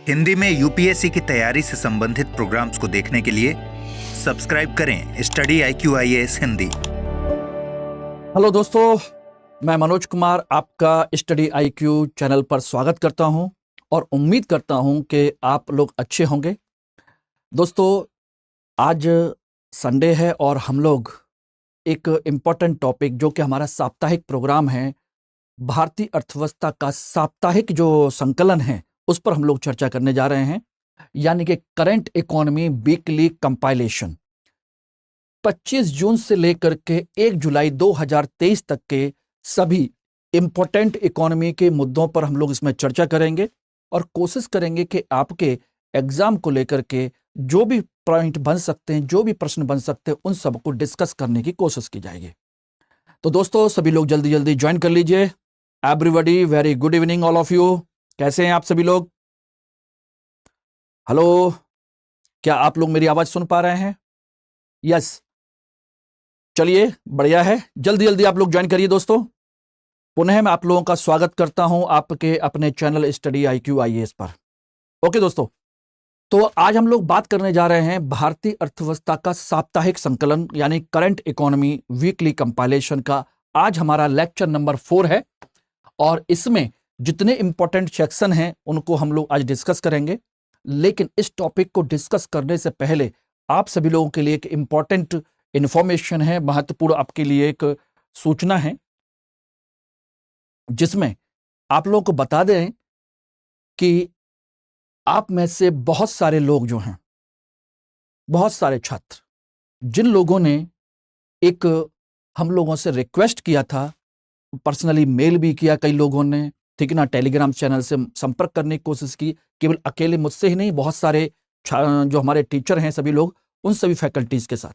हिंदी में यूपीएससी की तैयारी से संबंधित प्रोग्राम्स को देखने के लिए सब्सक्राइब करें study IQ IAS Hindi. Hello दोस्तों, मैं मनोज कुमार आपका स्टडी IQ चैनल पर स्वागत करता हूं और उम्मीद करता हूं कि आप लोग अच्छे होंगे। दोस्तों, आज संडे है और हम लोग एक इम्पॉर्टेंट टॉपिक जो कि हमारा साप्ताहिक प्रोग्राम है, भारतीय अर्थव्यवस्था का साप्ताहिक जो संकलन है उस पर हम लोग चर्चा करने जा रहे हैं, यानी कि करंट इकोनॉमी वीकली कंपाइलेशन। 25 जून से लेकर के 1 जुलाई 2023 तक के सभी इंपॉर्टेंट इकोनॉमी के मुद्दों पर हम लोग इसमें चर्चा करेंगे और कोशिश करेंगे कि आपके एग्जाम को लेकर के जो भी पॉइंट बन सकते हैं, जो भी प्रश्न बन सकते हैं, उन सबको डिस्कस करने की कोशिश की जाएगी। तो दोस्तों, सभी लोग जल्दी जल्दी ज्वाइन कर लीजिए। Everybody, very good evening all of you. कैसे हैं आप सभी लोग? हेलो, क्या आप लोग मेरी आवाज सुन पा रहे हैं? यस, चलिए बढ़िया है। जल्दी जल्दी आप लोग ज्वाइन करिए दोस्तों। पुनः मैं आप लोगों का स्वागत करता हूं आपके अपने चैनल स्टडी IQ IAS पर। ओके दोस्तों, तो आज हम लोग बात करने जा रहे हैं भारतीय अर्थव्यवस्था का साप्ताहिक संकलन यानी करंट इकोनॉमी वीकली कंपाइलेशन का। आज हमारा लेक्चर नंबर 4 है और इसमें जितने इंपॉर्टेंट सेक्शन हैं उनको हम लोग आज डिस्कस करेंगे। लेकिन इस टॉपिक को डिस्कस करने से पहले आप सभी लोगों के लिए एक इंपॉर्टेंट इंफॉर्मेशन है, महत्वपूर्ण आपके लिए एक सूचना है, जिसमें आप लोगों को बता दें कि आप में से बहुत सारे लोग जो हैं, बहुत सारे छात्र, जिन लोगों ने एक हम लोगों से रिक्वेस्ट किया था, पर्सनली मेल भी किया कई लोगों ने, ठीक है ना, टेलीग्राम चैनल से संपर्क करने की कोशिश की, केवल अकेले मुझसे ही नहीं, बहुत सारे जो हमारे टीचर हैं सभी लोग, उन सभी फैकल्टीज के साथ।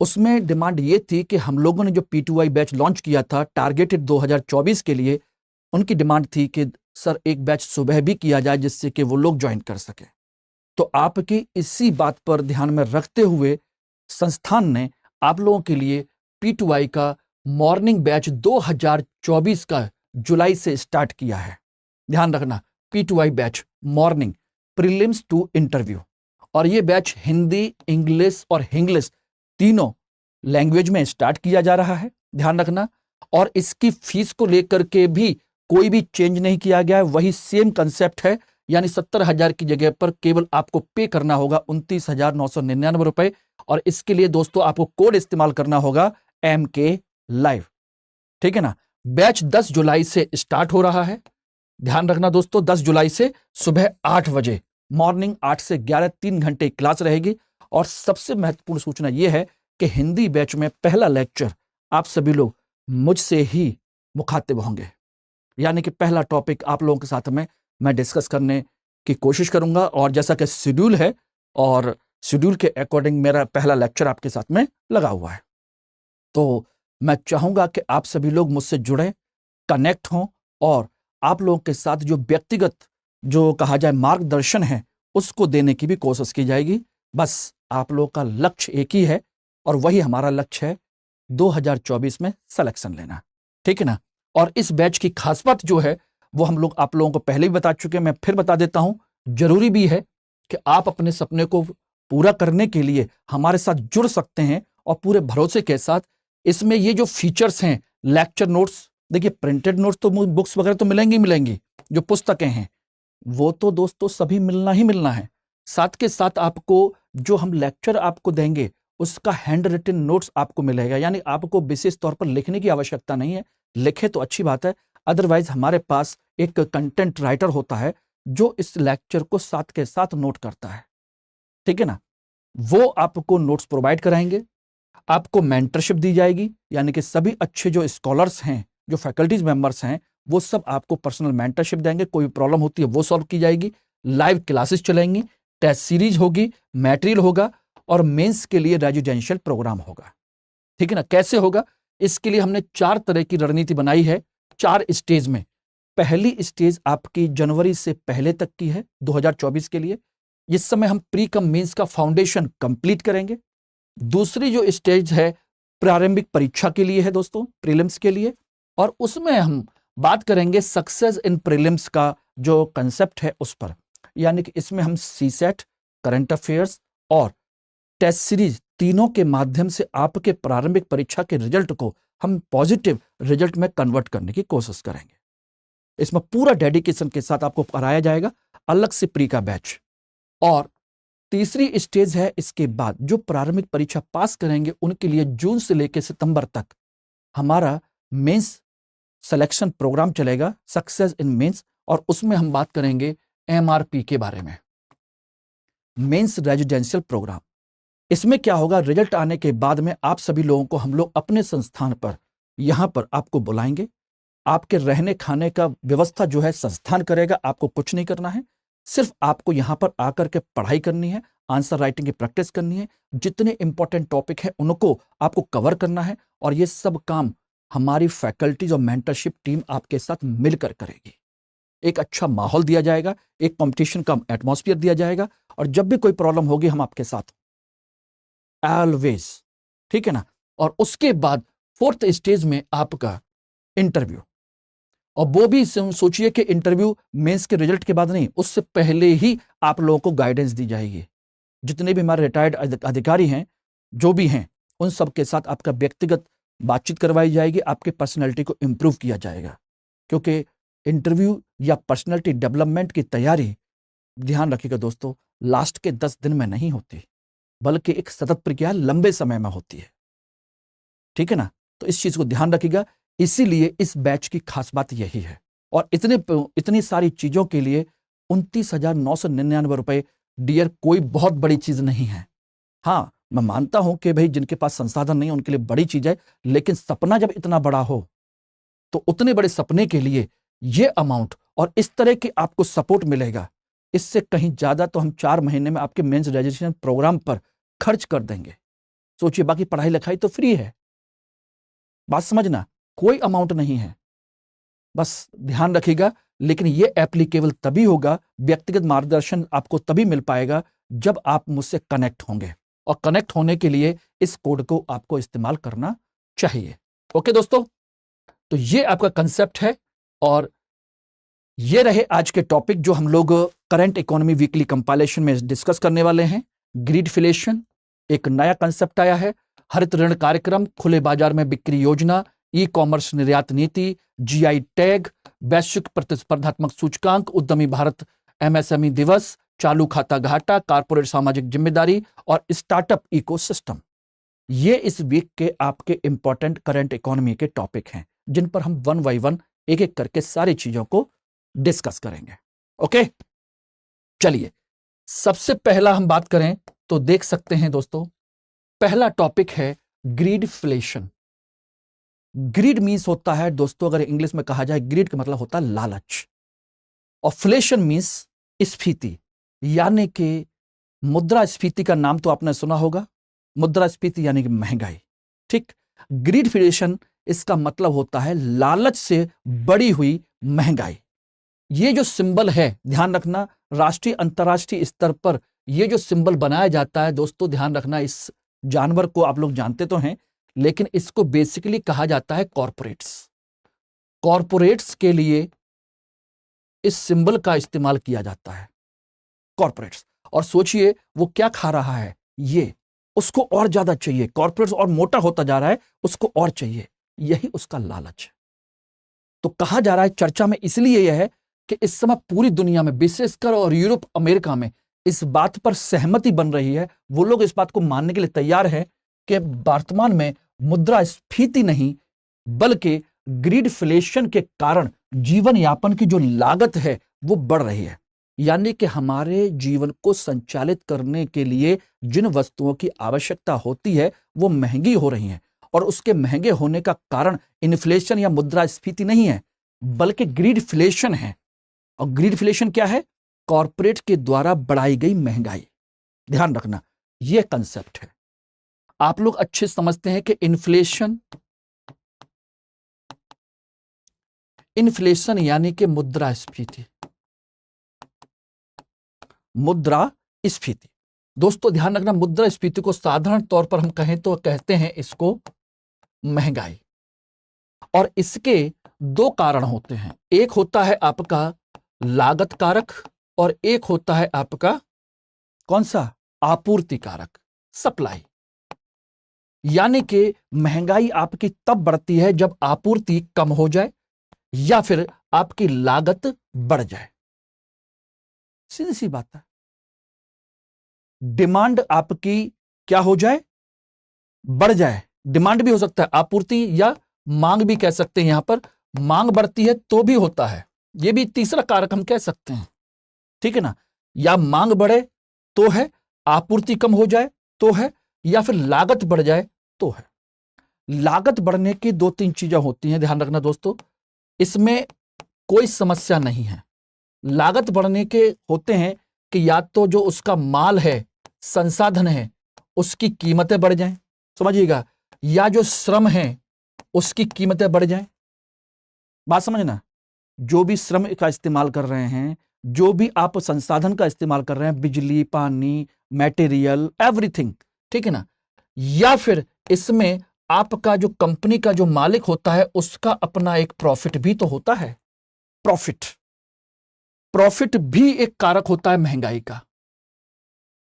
उसमें डिमांड ये थी कि हम लोगों ने जो P2I बैच लॉन्च किया था टारगेटेड 2024 के लिए, उनकी डिमांड थी कि सर एक बैच सुबह भी किया जाए जिससे कि वो लोग ज्वाइन कर सके। तो आपकी इसी बात पर ध्यान में रखते हुए संस्थान ने आप लोगों के लिए P2I का मॉर्निंग बैच 2024 का जुलाई से स्टार्ट किया है। ध्यान रखना, P2I batch morning prelims to interview, और ये बैच हिंदी, इंग्लिश और हिंग्लिश तीनों लैंग्वेज में स्टार्ट किया जा रहा है। ध्यान रखना, और इसकी फीस को लेकर के भी कोई भी चेंज नहीं किया गया है, वही सेम कंसेप्ट है, यानी 70,000 की जगह पर केवल आपको पे करना होगा 29,999 रुपए। और इसके लिए दोस्तों आपको कोड इस्तेमाल करना होगा MK लाइव, ठीक है ना। बैच 10 जुलाई से स्टार्ट हो रहा है। ध्यान रखना दोस्तों, 10 जुलाई से सुबह 8 बजे, मॉर्निंग 8 से 11, 3 घंटे क्लास रहेगी। और सबसे महत्वपूर्ण सूचना यह है कि हिंदी बैच में पहला लेक्चर आप सभी लोग मुझसे ही मुखातिब होंगे, यानी कि पहला टॉपिक आप लोगों के साथ में मैं डिस्कस करने की कोशिश करूंगा। और जैसा कि शेड्यूल है, और शेड्यूल के अकॉर्डिंग मेरा पहला लेक्चर आपके साथ में लगा हुआ है। तो मैं चाहूंगा कि आप सभी लोग मुझसे जुड़ें, कनेक्ट हों, और आप लोगों के साथ जो व्यक्तिगत जो कहा जाए मार्गदर्शन है उसको देने की भी कोशिश की जाएगी। बस आप लोगों का लक्ष्य एक ही है, और वही हमारा लक्ष्य है, 2024 में सिलेक्शन लेना, ठीक है ना। और इस बैच की खास बात जो है वो हम लोग आप लोगों को पहले भी बता चुके हैं, मैं फिर बता देता हूं। जरूरी भी है कि आप अपने सपने को पूरा करने के लिए हमारे साथ जुड़ सकते हैं, और पूरे भरोसे के साथ इसमें ये जो फीचर्स हैं, लेक्चर नोट्स, देखिए प्रिंटेड नोट्स तो बुक्स वगैरह तो मिलेंगी, जो पुस्तकें हैं वो तो दोस्तों सभी मिलना ही मिलना है। साथ के साथ आपको जो हम लेक्चर आपको देंगे उसका हैंड रिटन नोट्स आपको मिलेगा, यानी आपको विशेष तौर पर लिखने की आवश्यकता नहीं है। लिखे तो अच्छी बात है, अदरवाइज हमारे पास एक कंटेंट राइटर होता है जो इस लेक्चर को साथ के साथ नोट करता है, ठीक है ना। वो आपको नोट्स प्रोवाइड कराएंगे, आपको मेंटरशिप दी जाएगी, यानी कि सभी अच्छे जो स्कॉलर्स हैं, जो फैकल्टीज मेंबर्स हैं, वो सब आपको पर्सनल मेंटरशिप देंगे। कोई प्रॉब्लम होती है वो सॉल्व की जाएगी, लाइव क्लासेस चलेंगी, टेस्ट सीरीज होगी, मटेरियल होगा, और मेंस के लिए रेजिडेंशियल प्रोग्राम होगा, ठीक है ना। कैसे होगा, इसके लिए हमने 4 तरह की रणनीति बनाई है, 4 स्टेज में। पहली स्टेज आपकी जनवरी से पहले तक की है 2024 के लिए, इस समय हम प्री कम मेंस का फाउंडेशन कंप्लीट करेंगे। दूसरी जो स्टेज है प्रारंभिक परीक्षा के लिए है दोस्तों, प्रीलिम्स के लिए, और उसमें हम बात करेंगे सक्सेस इन प्रीलिम्स का जो कंसेप्ट है उस पर, यानी कि इसमें हम सीसेट, करंट अफेयर्स और टेस्ट सीरीज तीनों के माध्यम से आपके प्रारंभिक परीक्षा के रिजल्ट को हम पॉजिटिव रिजल्ट में कन्वर्ट करने की कोशिश करेंगे। इसमें पूरा डेडिकेशन के साथ आपको पढ़ाया जाएगा, अलग से प्री का बैच। और तीसरी स्टेज है इसके बाद जो प्रारंभिक परीक्षा पास करेंगे उनके लिए जून से लेकर सितंबर तक हमारा मेंस सिलेक्शन प्रोग्राम चलेगा, सक्सेस इन मेंस, और उसमें हम बात करेंगे एमआरपी के बारे में, मेंस रेजिडेंशियल प्रोग्राम। इसमें क्या होगा, रिजल्ट आने के बाद में आप सभी लोगों को हम लोग अपने संस्थान पर यहां पर आपको बुलाएंगे। आपके रहने खाने का व्यवस्था जो है संस्थान करेगा, आपको कुछ नहीं करना है, सिर्फ आपको यहां पर आकर के पढ़ाई करनी है, आंसर राइटिंग की प्रैक्टिस करनी है, जितने इंपॉर्टेंट टॉपिक है उनको आपको कवर करना है, और ये सब काम हमारी फैकल्टीज और मेंटरशिप टीम आपके साथ मिलकर करेगी। एक अच्छा माहौल दिया जाएगा, एक कंपटीशन का एटमॉस्फेयर दिया जाएगा, और जब भी कोई प्रॉब्लम होगी हम आपके साथ ऑलवेज, ठीक है ना। और उसके बाद फोर्थ स्टेज में आपका इंटरव्यू, और वो भी सोचिए कि इंटरव्यू मेंस के रिजल्ट के बाद नहीं, उससे पहले ही आप लोगों को गाइडेंस दी जाएगी। जितने भी हमारे रिटायर्ड अधिकारी हैं, जो भी हैं, उन सब के साथ आपका व्यक्तिगत बातचीत करवाई जाएगी, आपके पर्सनैलिटी को इम्प्रूव किया जाएगा। क्योंकि इंटरव्यू या पर्सनैलिटी डेवलपमेंट की तैयारी, ध्यान रखिएगा दोस्तों, लास्ट के 10 दिन में नहीं होती, बल्कि एक सतत प्रक्रिया लंबे समय में होती है, ठीक है ना। तो इस चीज को ध्यान रखिएगा, इसीलिए इस बैच की खास बात यही है। और इतनी सारी चीजों के लिए 29,999 रुपए डियर कोई बहुत बड़ी चीज नहीं है। हाँ, मैं मानता हूं कि भाई जिनके पास संसाधन नहीं है उनके लिए बड़ी चीज है, लेकिन सपना जब इतना बड़ा हो तो उतने बड़े सपने के लिए ये अमाउंट और इस तरह की आपको सपोर्ट मिलेगा, इससे कहीं ज्यादा तो हम 4 महीने में आपके मेंस रजिस्ट्रेशन प्रोग्राम पर खर्च कर देंगे। सोचिए, बाकी पढ़ाई लिखाई तो फ्री है, बात समझना, कोई अमाउंट नहीं है, बस ध्यान रखिएगा। लेकिन ये एप्लीकेबल तभी होगा, व्यक्तिगत मार्गदर्शन आपको तभी मिल पाएगा जब आप मुझसे कनेक्ट होंगे, और कनेक्ट होने के लिए इस कोड को आपको इस्तेमाल करना चाहिए। ओके दोस्तों, तो ये आपका कंसेप्ट है, और ये रहे आज के टॉपिक जो हम लोग करंट इकोनॉमी वीकली कंपाइलेशन में डिस्कस करने वाले हैं। ग्रीडफ्लेशन, एक नया कंसेप्ट आया है, हरित ऋण कार्यक्रम, खुले बाजार में बिक्री योजना, ई कॉमर्स निर्यात नीति, जीआई टैग, वैश्विक प्रतिस्पर्धात्मक सूचकांक, उद्यमी भारत एमएसएमई दिवस, चालू खाता घाटा, कारपोरेट सामाजिक जिम्मेदारी और स्टार्टअप इकोसिस्टम। ये इस वीक के आपके इंपॉर्टेंट करंट इकोनॉमी के टॉपिक हैं, जिन पर हम 1 बाय 1 एक एक करके सारी चीजों को डिस्कस करेंगे। ओके, चलिए सबसे पहला हम बात करें तो देख सकते हैं दोस्तों, पहला टॉपिक है ग्रीडफ्लेशन। ग्रीड मीन्स होता है दोस्तों, अगर इंग्लिश में कहा जाए, ग्रीड का मतलब होता है लालच, और फ्लेशन मीन्स स्फीति, यानी कि मुद्रास्फीति का नाम तो आपने सुना होगा, मुद्रास्फीति यानी कि महंगाई, ठीक। ग्रीडफ्लेशन इसका मतलब होता है लालच से बढ़ी हुई महंगाई। ये जो सिंबल है, ध्यान रखना, राष्ट्रीय अंतर्राष्ट्रीय स्तर पर ये जो सिंबल बनाया जाता है दोस्तों, ध्यान रखना, इस जानवर को आप लोग जानते तो हैं, लेकिन इसको बेसिकली कहा जाता है कॉर्पोरेट्स। कॉर्पोरेट्स के लिए इस सिंबल का इस्तेमाल किया जाता है, कॉर्पोरेट्स। और सोचिए वो क्या खा रहा है, ये उसको और ज्यादा चाहिए, कॉर्पोरेट्स और मोटा होता जा रहा है, उसको और चाहिए, यही उसका लालच है। तो कहा जा रहा है, चर्चा में इसलिए यह है कि इस समय पूरी दुनिया में, विशेषकर और यूरोप अमेरिका में इस बात पर सहमति बन रही है, वो लोग इस बात को मानने के लिए तैयार है कि वर्तमान में मुद्रास्फीति नहीं बल्कि ग्रीडफ्लेशन के कारण जीवन यापन की जो लागत है वो बढ़ रही है। यानी कि हमारे जीवन को संचालित करने के लिए जिन वस्तुओं की आवश्यकता होती है वो महंगी हो रही हैं, और उसके महंगे होने का कारण इन्फ्लेशन या मुद्रास्फीति नहीं है बल्कि ग्रीडफ्लेशन है। और ग्रीडफ्लेशन क्या है? कॉर्पोरेट के द्वारा बढ़ाई गई महंगाई। ध्यान रखना, यह कंसेप्ट है। आप लोग अच्छे समझते हैं कि इन्फ्लेशन यानी कि मुद्रास्फीति, मुद्रास्फीति। दोस्तों ध्यान रखना, मुद्रास्फीति को साधारण तौर पर हम कहें तो कहते हैं इसको महंगाई। और इसके दो कारण होते हैं, एक होता है आपका लागत कारक और एक होता है आपका कौन सा, आपूर्ति कारक, सप्लाई। यानी कि महंगाई आपकी तब बढ़ती है जब आपूर्ति कम हो जाए या फिर आपकी लागत बढ़ जाए। सीधी सी बात है। डिमांड आपकी क्या हो जाए, बढ़ जाए। डिमांड भी हो सकता है, आपूर्ति या मांग भी कह सकते हैं। यहां पर मांग बढ़ती है तो भी होता है, यह भी तीसरा कारक हम कह सकते हैं, ठीक है ना। या मांग बढ़े तो है, आपूर्ति कम हो जाए तो है, या फिर लागत बढ़ जाए तो है। लागत बढ़ने की दो तीन चीजें होती हैं, ध्यान रखना दोस्तों, इसमें कोई समस्या नहीं है। लागत बढ़ने के होते हैं कि या तो जो उसका माल है, संसाधन है, उसकी कीमतें बढ़ जाएं, समझिएगा, या जो श्रम है उसकी कीमतें बढ़ जाएं। बात समझना, जो भी श्रम का इस्तेमाल कर रहे हैं, जो भी आप संसाधन का इस्तेमाल कर रहे हैं, बिजली, पानी, मटेरियल, एवरीथिंग, ठीक है ना। या फिर इसमें आपका जो कंपनी का जो मालिक होता है उसका अपना एक प्रॉफिट भी तो होता है। प्रॉफिट भी एक कारक होता है महंगाई का।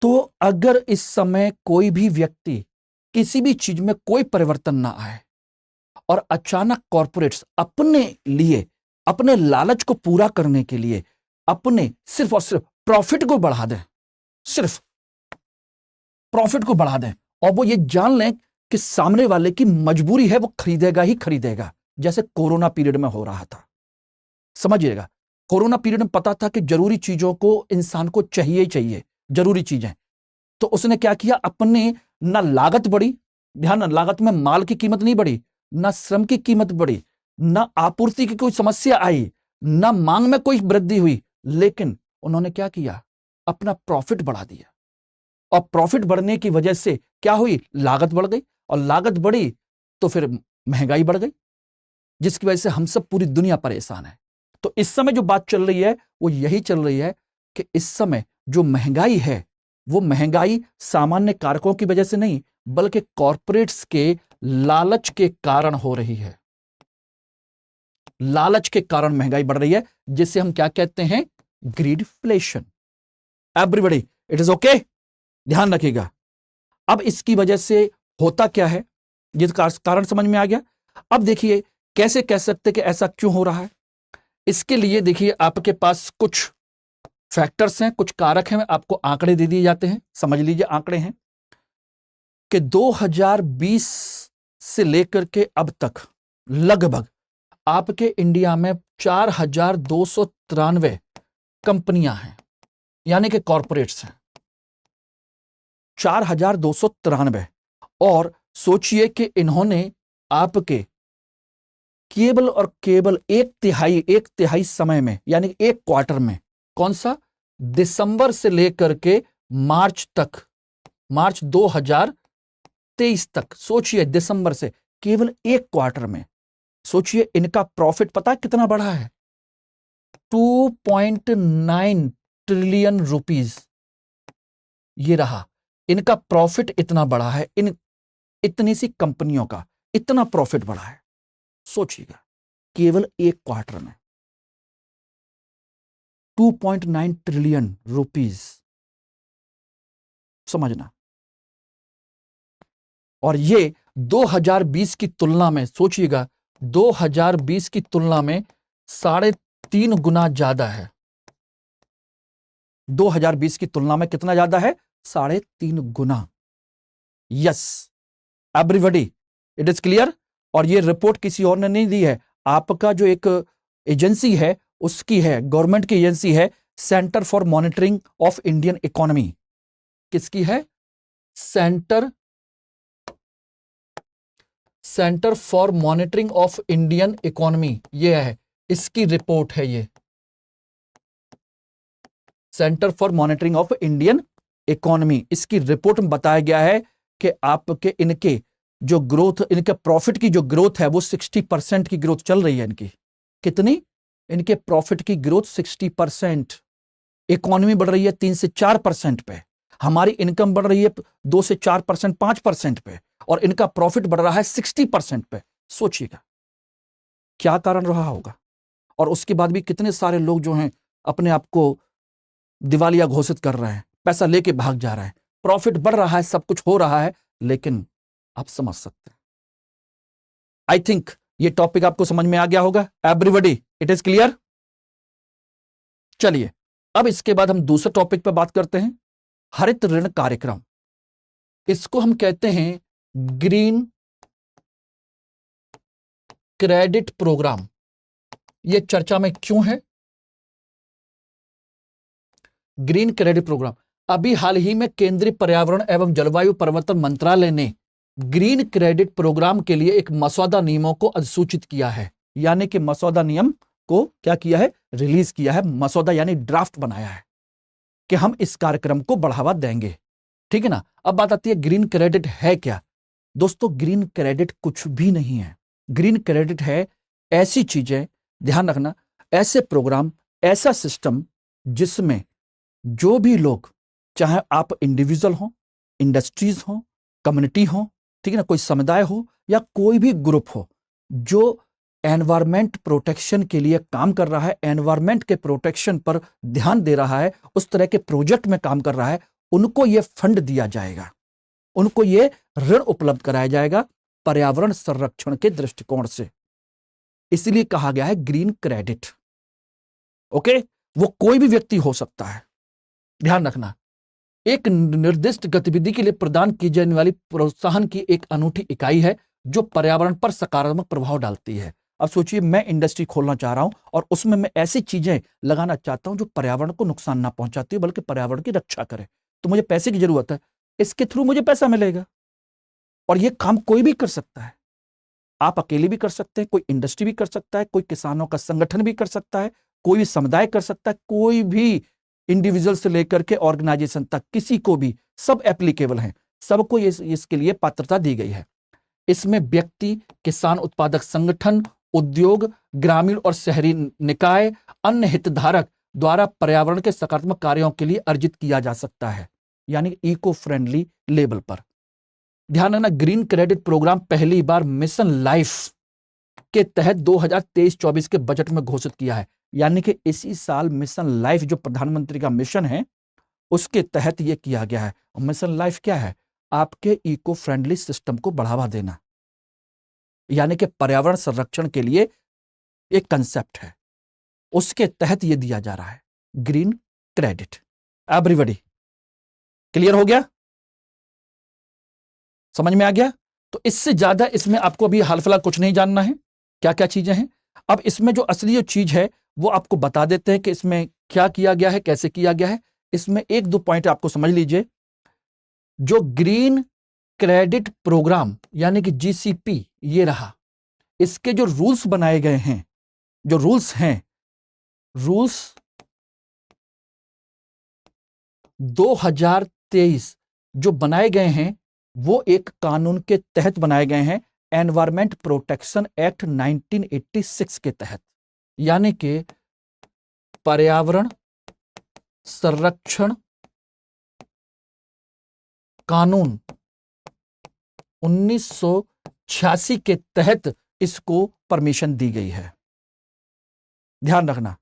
तो अगर इस समय कोई भी व्यक्ति किसी भी चीज में कोई परिवर्तन ना आए और अचानक कॉर्पोरेट्स अपने लिए, अपने लालच को पूरा करने के लिए अपने सिर्फ और सिर्फ प्रॉफिट को बढ़ा दें, सिर्फ प्रॉफिट को बढ़ा दें, और वो ये जान लें कि सामने वाले की मजबूरी है, वो खरीदेगा ही खरीदेगा, जैसे कोरोना पीरियड में हो रहा था। समझिएगा, कोरोना पीरियड में पता था कि जरूरी चीजों को इंसान को चाहिए ही चाहिए, जरूरी चीजें। तो उसने क्या किया, अपने ना लागत बढ़ी, ध्यान, लागत में माल की कीमत नहीं बढ़ी, ना श्रम की कीमत बढ़ी, ना आपूर्ति की कोई समस्या आई, ना मांग में कोई वृद्धि हुई, लेकिन उन्होंने क्या किया, अपना प्रॉफिट बढ़ा दिया। और प्रॉफिट बढ़ने की वजह से क्या हुई, लागत बढ़ गई, और लागत बढ़ी तो फिर महंगाई बढ़ गई, जिसकी वजह से हम सब, पूरी दुनिया परेशान है। तो इस समय जो बात चल रही है वो यही चल रही है कि इस समय जो महंगाई है वो महंगाई सामान्य कारकों की वजह से नहीं, बल्कि कॉर्पोरेट्स के लालच के कारण हो रही है। लालच के कारण महंगाई बढ़ रही है, जिसे हम क्या कहते हैं, ग्रीडफ्लेशन। एवरीबॉडी, इट इज ओके, ध्यान रखिएगा। अब इसकी वजह से होता क्या है, ये कारण समझ में आ गया। अब देखिए कैसे कह सकते कि ऐसा क्यों हो रहा है। इसके लिए देखिए आपके पास कुछ फैक्टर्स हैं, कुछ कारक हैं, आपको आंकड़े दे दिए जाते हैं, समझ लीजिए। आंकड़े हैं कि 2020 से लेकर के अब तक लगभग आपके इंडिया में 4293 कंपनियां हैं, यानी कि कॉर्पोरेट्स हैं, 4293। और सोचिए कि इन्होंने आपके केवल और केवल एक तिहाई समय में, यानी एक क्वार्टर में, कौन सा, दिसंबर से लेकर के मार्च तक, मार्च 2023 तक, सोचिए दिसंबर से केवल एक क्वार्टर में, सोचिए इनका प्रॉफिट पता कितना बढ़ा है, 2.9 ट्रिलियन रुपीस। ये रहा इनका प्रॉफिट, इतना बढ़ा है, इतनी सी कंपनियों का इतना प्रॉफिट बढ़ा है। सोचिएगा केवल एक क्वार्टर में 2.9 ट्रिलियन रुपीस, समझना। और ये 2020 की तुलना में, सोचिएगा 2020 की तुलना में 3.5 गुना ज्यादा है। 2020 की तुलना में कितना ज्यादा है, 3.5 गुना। Yes everybody, it is clear. और ये रिपोर्ट किसी और ने नहीं दी है, आपका जो एक एजेंसी है उसकी है, गवर्नमेंट की एजेंसी है, centre for monitoring of Indian economy. किसकी है, centre for monitoring of Indian economy, ये है, इसकी रिपोर्ट है ये, centre for monitoring of Indian economy. इसकी रिपोर्ट में बताया गया है कि आपके इनके जो ग्रोथ, इनके प्रॉफिट की जो ग्रोथ है वो 60% की ग्रोथ चल रही है इनकी। कितनी, इनके प्रॉफिट की ग्रोथ 60%। इकोनॉमी बढ़ रही है 3 से 4% पे, हमारी इनकम बढ़ रही है 2 से 4%, 5% पे, और इनका प्रॉफिट बढ़ रहा है 60% पे। सोचिएगा क्या कारण रहा होगा। और उसके बाद भी कितने सारे लोग जो हैं अपने आप को दिवालिया घोषित कर रहे हैं, पैसा लेके भाग जा रहा है, प्रॉफिट बढ़ रहा है, सब कुछ हो रहा है, लेकिन आप समझ सकते हैं। आई थिंक ये टॉपिक आपको समझ में आ गया होगा। Everybody it is clear. चलिए अब इसके बाद हम दूसरे टॉपिक पर बात करते हैं, हरित ऋण कार्यक्रम। इसको हम कहते हैं ग्रीन क्रेडिट प्रोग्राम। यह चर्चा में क्यों है? ग्रीन क्रेडिट प्रोग्राम, अभी हाल ही में केंद्रीय पर्यावरण एवं जलवायु परिवर्तन मंत्रालय ने ग्रीन क्रेडिट प्रोग्राम के लिए एक मसौदा नियमों को अधिसूचित किया है। यानी कि मसौदा नियम को क्या किया है? रिलीज किया है। मसौदा यानी ड्राफ्ट बनाया है कि हम इस कार्यक्रम को बढ़ावा देंगे। ठीक है ना। अब बात आती है ग्रीन क्रेडिट है क्या? दोस्तों ग्रीन क्रेडिट कुछ भी नहीं है। ग्रीन क्रेडिट है ऐसी चीजें, ध्यान रखना, ऐसे प्रोग्राम, ऐसा सिस्टम जिसमें जो भी लोग, चाहे आप इंडिविजुअल हो, इंडस्ट्रीज हो, कम्युनिटी हो, ठीक है ना, कोई समुदाय हो या कोई भी ग्रुप हो, जो एनवायरमेंट प्रोटेक्शन के लिए काम कर रहा है, एनवायरमेंट के प्रोटेक्शन पर ध्यान दे रहा है, उस तरह के प्रोजेक्ट में काम कर रहा है, उनको यह फंड दिया जाएगा, उनको यह ऋण उपलब्ध कराया जाएगा पर्यावरण संरक्षण के दृष्टिकोण से। इसलिए कहा गया है ग्रीन क्रेडिट। ओके, वो कोई भी व्यक्ति हो सकता है, ध्यान रखना। एक निर्दिष्ट गतिविधि के लिए प्रदान की जाने वाली प्रोत्साहन की एक अनूठी इकाई है जो पर्यावरण पर सकारात्मक प्रभाव डालती है। अब सोचिए, मैं इंडस्ट्री खोलना चाह रहा हूं और उसमें मैं ऐसी चीजें लगाना चाहता हूं जो पर्यावरण को नुकसान ना पहुंचाती हो बल्कि पर्यावरण की रक्षा करे, तो मुझे पैसे की जरूरत है, इसके थ्रू मुझे पैसा मिलेगा। और यह काम कोई भी कर सकता है, आप अकेले भी कर सकते हैं, कोई इंडस्ट्री भी कर सकता है, कोई किसानों का संगठन भी कर सकता है, कोई भी समुदाय कर सकता है, कोई भी इंडिविजुअल से लेकर के ऑर्गेनाइजेशन तक, किसी को भी, सब एप्लीकेबल हैं, सबको इसके लिए पात्रता दी गई है। इसमें व्यक्ति, किसान उत्पादक संगठन, उद्योग, ग्रामीण और शहरी निकाय, अन्य हितधारक द्वारा पर्यावरण के सकारात्मक कार्यों के लिए अर्जित किया जा सकता है, यानी इको फ्रेंडली लेवल पर। ध्यान रखना, ग्रीन क्रेडिट प्रोग्राम पहली बार मिशन लाइफ के तहत 2023-24 के बजट में घोषित किया है। यानी कि इसी साल मिशन लाइफ जो प्रधानमंत्री का मिशन है उसके तहत यह किया गया है। मिशन लाइफ क्या है? आपके इको फ्रेंडली सिस्टम को बढ़ावा देना, यानी कि पर्यावरण संरक्षण के लिए एक कंसेप्ट है, उसके तहत यह दिया जा रहा है ग्रीन क्रेडिट। एवरीबॉडी क्लियर हो गया? समझ में आ गया? तो इससे ज्यादा इसमें आपको अभी हाल फिलहाल कुछ नहीं जानना है, क्या क्या चीजें हैं। अब इसमें जो असली चीज है वो आपको बता देते हैं कि इसमें क्या किया गया है, कैसे किया गया है। इसमें एक दो पॉइंट आपको समझ लीजिए। जो ग्रीन क्रेडिट प्रोग्राम यानी कि जीसीपी ये रहा, इसके जो रूल्स बनाए गए हैं, जो रूल्स हैं, रूल्स 2023 जो बनाए गए हैं वो एक कानून के तहत बनाए गए हैं, एनवायरमेंट प्रोटेक्शन एक्ट 1986 के तहत, यानी कि पर्यावरण संरक्षण कानून 1986 के तहत इसको परमिशन दी गई है। ध्यान रखना,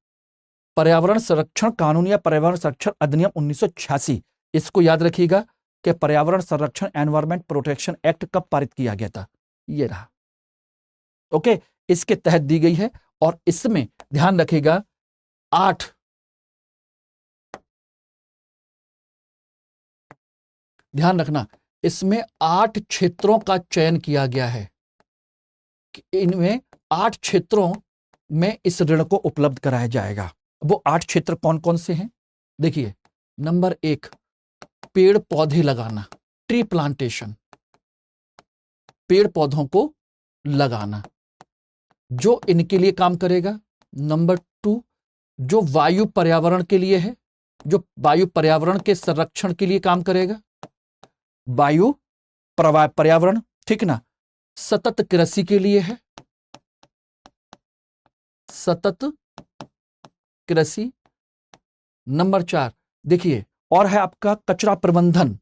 पर्यावरण संरक्षण कानून या पर्यावरण संरक्षण अधिनियम 1986, इसको याद रखिएगा कि पर्यावरण संरक्षण एनवायरमेंट प्रोटेक्शन एक्ट कब पारित किया गया था, ये रहा। ओके, इसके तहत दी गई है। और इसमें ध्यान रखिएगा 8 ध्यान रखना, इसमें 8 क्षेत्रों का चयन किया गया है। इनमें 8 क्षेत्रों में इस ऋण को उपलब्ध कराया जाएगा। वो 8 क्षेत्र कौन कौन से हैं? देखिए, नंबर 1, पेड़ पौधे लगाना, ट्री प्लांटेशन, पेड़ पौधों को लगाना, जो इनके लिए काम करेगा। नंबर 2, जो वायु पर्यावरण के लिए है, जो वायु पर्यावरण के संरक्षण के लिए काम करेगा, वायु पर्यावरण, ठीक ना। सतत कृषि के लिए है, सतत कृषि। नंबर 4 देखिए, और है आपका कचरा प्रबंधन,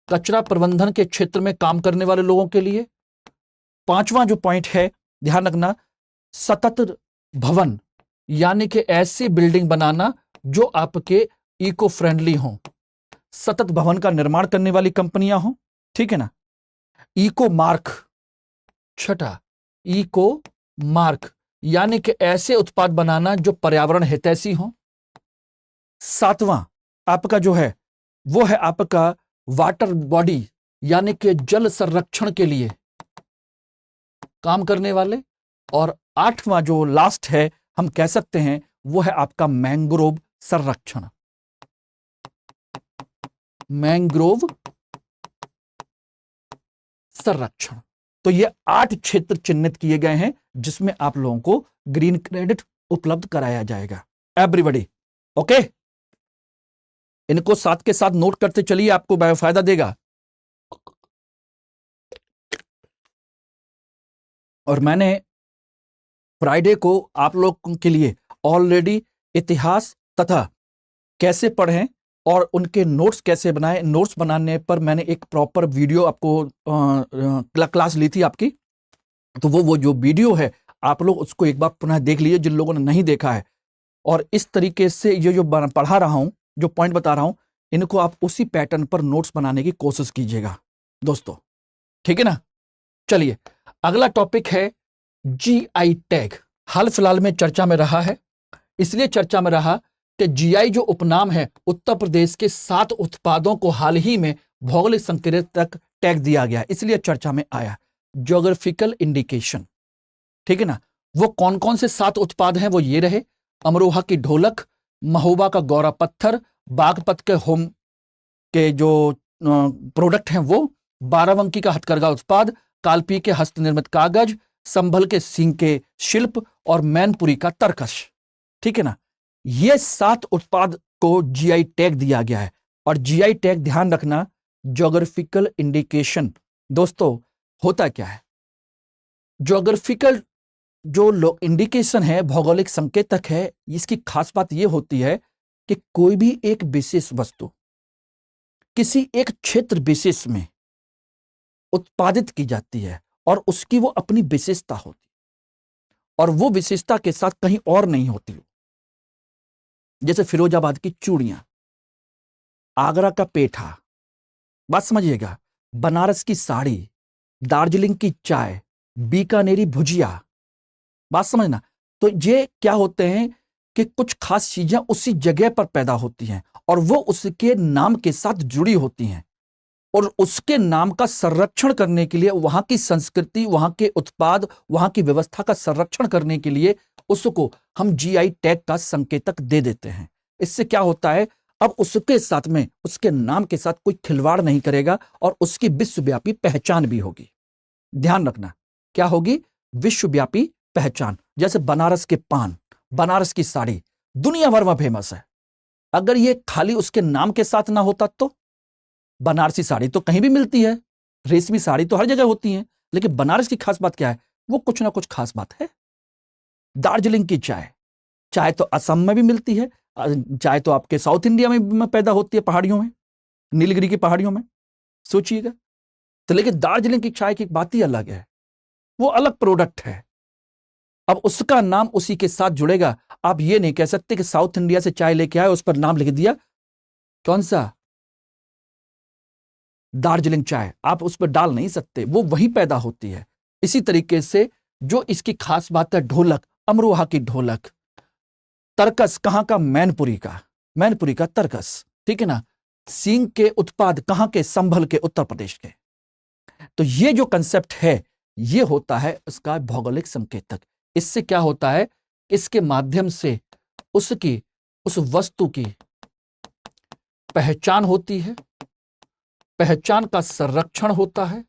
कचरा प्रबंधन के क्षेत्र में काम करने वाले लोगों के लिए। 5वां जो पॉइंट है, ध्यान रखना, सतत भवन, यानी कि ऐसी बिल्डिंग बनाना जो आपके इको फ्रेंडली हों, सतत भवन का निर्माण करने वाली कंपनियां हों, ठीक है ना। इको मार्क, छठा इको मार्क, यानी कि ऐसे उत्पाद बनाना जो पर्यावरण हितैषी हों। सातवां आपका जो है वो है आपका वाटर बॉडी, यानी कि जल संरक्षण के लिए काम करने वाले। और आठवां जो लास्ट है हम कह सकते हैं वो है आपका मैंग्रोव संरक्षण। मैंग्रोव संरक्षण। तो ये 8 क्षेत्र चिन्हित किए गए हैं जिसमें आप लोगों को ग्रीन क्रेडिट उपलब्ध कराया जाएगा। एवरीबॉडी ओके, इनको साथ के साथ नोट करते चलिए, आपको फायदा देगा। और मैंने फ्राइडे को आप लोगों के लिए ऑलरेडी इतिहास तथा कैसे पढ़ें और उनके नोट्स कैसे बनाएं, नोट्स बनाने पर मैंने एक प्रॉपर वीडियो आपको क्लास ली थी आपकी। तो वो जो वीडियो है आप लोग उसको एक बार पुनः देख लीजिए जिन लोगों ने नहीं देखा है। और इस तरीके से ये जो पढ़ा रहा हूं, जो पॉइंट बता रहा हूं, इनको आप उसी पैटर्न पर नोट्स बनाने की कोशिश कीजिएगा दोस्तों, ठीक है ना। चलिए अगला टॉपिक है जीआई टैग। हाल फिलहाल में चर्चा में रहा है, इसलिए चर्चा में रहा कि जीआई जो उपनाम है उत्तर प्रदेश के 7 उत्पादों को हाल ही में भौगोलिक संकेत तक टैग दिया गया, इसलिए चर्चा में आया। ज्योग्राफिकल इंडिकेशन, ठीक है ना। वो कौन कौन से 7 उत्पाद हैं, वो ये रहे। अमरोहा की ढोलक, महोबा का गौरा पत्थर, बागपत के होम के जो प्रोडक्ट हैं वो, बाराबंकी का हथकरघा उत्पाद, कालपी के हस्तनिर्मित कागज, संभल के सींग के शिल्प और मैनपुरी का तरकश, ठीक है ना। ये 7 उत्पाद को जीआई टैग दिया गया है। और जीआई टैग ध्यान रखना, ज्योग्राफिकल इंडिकेशन दोस्तों होता क्या है। ज्योग्राफिकल जो इंडिकेशन है, भौगोलिक संकेतक है, इसकी खास बात यह होती है कि कोई भी एक विशेष वस्तु किसी एक क्षेत्र विशेष में उत्पादित की जाती है और उसकी वो अपनी विशेषता होती है और वो विशेषता के साथ कहीं और नहीं होती। जैसे फिरोजाबाद की चूड़ियां, आगरा का पेठा, बात समझिएगा, बनारस की साड़ी, दार्जिलिंग की चाय, बीकानेरी भुजिया, बात समझना। तो ये क्या होते हैं कि कुछ खास चीजें उसी जगह पर पैदा होती हैं और वो उसके नाम के साथ जुड़ी होती हैं और उसके नाम का संरक्षण करने के लिए, वहां की संस्कृति, वहां के उत्पाद, वहां की व्यवस्था का संरक्षण करने के लिए उसको हम जीआई टैग का संकेतक दे देते हैं। इससे क्या होता है, अब उसके साथ में, उसके नाम के साथ कोई खिलवाड़ नहीं करेगा और उसकी विश्वव्यापी पहचान भी होगी। ध्यान रखना, क्या होगी, विश्वव्यापी पहचान। जैसे बनारस के पान, बनारस की साड़ी दुनिया भर में फेमस है। अगर ये खाली उसके नाम के साथ ना होता तो बनारसी साड़ी तो कहीं भी मिलती है, रेशमी साड़ी तो हर जगह होती है, लेकिन बनारस की खास बात क्या है, वो कुछ ना कुछ खास बात है। दार्जिलिंग की चाय, चाय तो असम में भी मिलती है, चाय तो आपके साउथ इंडिया में पैदा होती है, पहाड़ियों में, नीलगिरी की पहाड़ियों में, सोचिएगा। तो लेकिन दार्जिलिंग की चाय की बात ही अलग है, वो अलग प्रोडक्ट है। अब उसका नाम उसी के साथ जुड़ेगा। आप ये नहीं कह सकते कि साउथ इंडिया से चाय लेके आए, उस पर नाम लिख दिया कौन सा, दार्जिलिंग चाय, आप उस पर डाल नहीं सकते, वो वहीं पैदा होती है। इसी तरीके से जो इसकी खास बात है, ढोलक, अमरोहा की ढोलक, तरकस कहां का, मैनपुरी का, मैनपुरी का तरकस, ठीक है ना। सींग के उत्पाद कहां के, संभल के, उत्तर प्रदेश के। तो ये जो कंसेप्ट है ये होता है उसका भौगोलिक संकेतक। इससे क्या होता है, इसके माध्यम से उसकी, उस वस्तु की पहचान होती है, पहचान का संरक्षण होता है।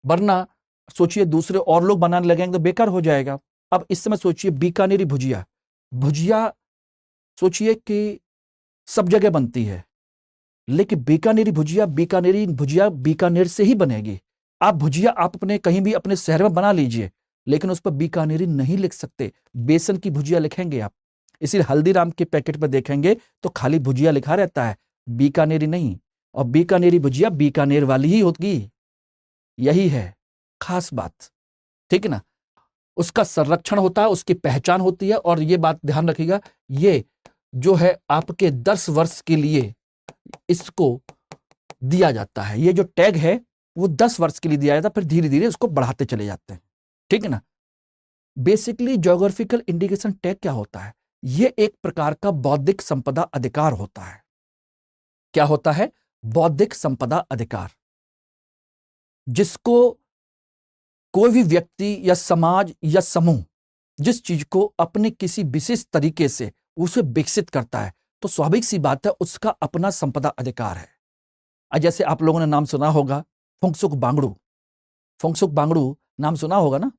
वरना सोचिए दूसरे और लोग बनाने लगेंगे तो बेकार हो जाएगा। अब इस समय सोचिए बीकानेरी भुजिया, भुजिया सोचिए कि सब जगह बनती है, लेकिन बीकानेरी भुजिया बीकानेर से ही बनेगी। आप भुजिया आप अपने कहीं भी अपने शहर में बना लीजिए, लेकिन उस पर बीकानेरी नहीं लिख सकते, बेसन की भुजिया लिखेंगे आप। इसीलिए हल्दीराम के पैकेट पर देखेंगे तो खाली भुजिया लिखा रहता है, बीकानेरी नहीं। और बीकानेरी भुजिया बीकानेर वाली ही होगी, यही है खास बात, ठीक है ना। उसका संरक्षण होता है, उसकी पहचान होती है। और ये बात ध्यान रखिएगा, ये जो है आपके 10 वर्ष के लिए इसको दिया जाता है। ये जो टैग है वो 10 वर्ष के लिए दिया जाता है, फिर धीरे धीरे उसको बढ़ाते चले जाते हैं, ठीक है ना। बेसिकली ज्योग्राफिकल इंडिकेशन टैग क्या होता है? ये एक प्रकार का बौद्धिक संपदा अधिकार होता है। क्या होता है? बौद्धिक संपदा अधिकार, जिसको कोई भी व्यक्ति या समाज या समूह जिस चीज को अपने किसी विशेष तरीके से उसे विकसित करता है, तो स्वाभाविक सी बात है उसका अपना संपदा अधिकार है। जैसे आप लोगों ने नाम सुना होगा फुंगसुक बांगड़ू। फुंगसुक बांगड़ू नाम सुना होगा ना?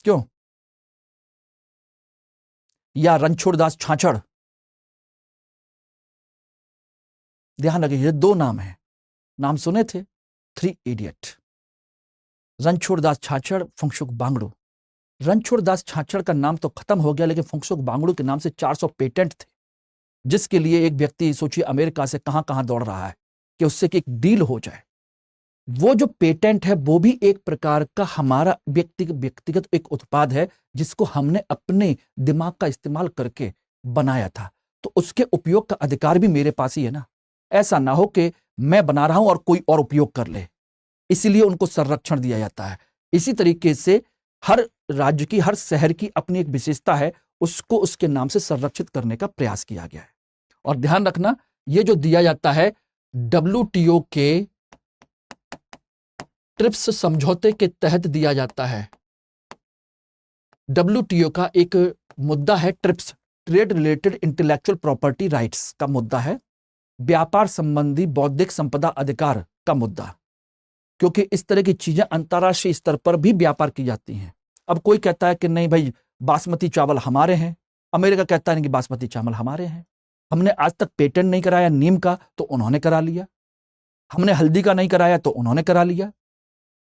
क्यों? या रणछोड़ दास छाछड़। ध्यान रखिए, ये 2 नाम है, नाम सुने थे? 3 इडियट। रणछोड़ दास छाछड़, फुंगसुक बांगड़ू। रणछोड़ दास छाछड़ का नाम तो खत्म हो गया, लेकिन फुंगसुक बांगड़ू के नाम से 400 पेटेंट थे, जिसके लिए एक व्यक्ति सोचिए अमेरिका से कहां कहां दौड़ रहा है कि उससे कि एक डील हो जाए। वो जो पेटेंट है वो भी एक प्रकार का हमारा व्यक्तिगत एक उत्पाद है, जिसको हमने अपने दिमाग का इस्तेमाल करके बनाया था। तो उसके उपयोग का अधिकार भी मेरे पास ही है ना। ऐसा ना हो कि मैं बना रहा हूं और कोई और उपयोग कर ले, इसीलिए उनको संरक्षण दिया जाता है। इसी तरीके से हर राज्य की, हर शहर की अपनी एक विशेषता है, उसको उसके नाम से संरक्षित करने का प्रयास किया गया है। और ध्यान रखना, ये जो दिया जाता है WTO के ट्रिप्स समझौते के तहत दिया जाता है। WTO का एक मुद्दा है trips, trade related intellectual property rights का मुद्दा है, व्यापार संबंधी बौद्धिक संपदा अधिकार का मुद्दा, क्योंकि इस तरह की चीजें अंतर्राष्ट्रीय स्तर पर भी व्यापार की जाती हैं। अब कोई कहता है कि नहीं भाई बासमती चावल हमारे हैं, अमेरिका कहता है कि बासमती चावल हमारे हैं। हमने आज तक पेटेंट नहीं कराया नीम का, तो उन्होंने करा लिया। हमने हल्दी का नहीं कराया, तो उन्होंने करा लिया।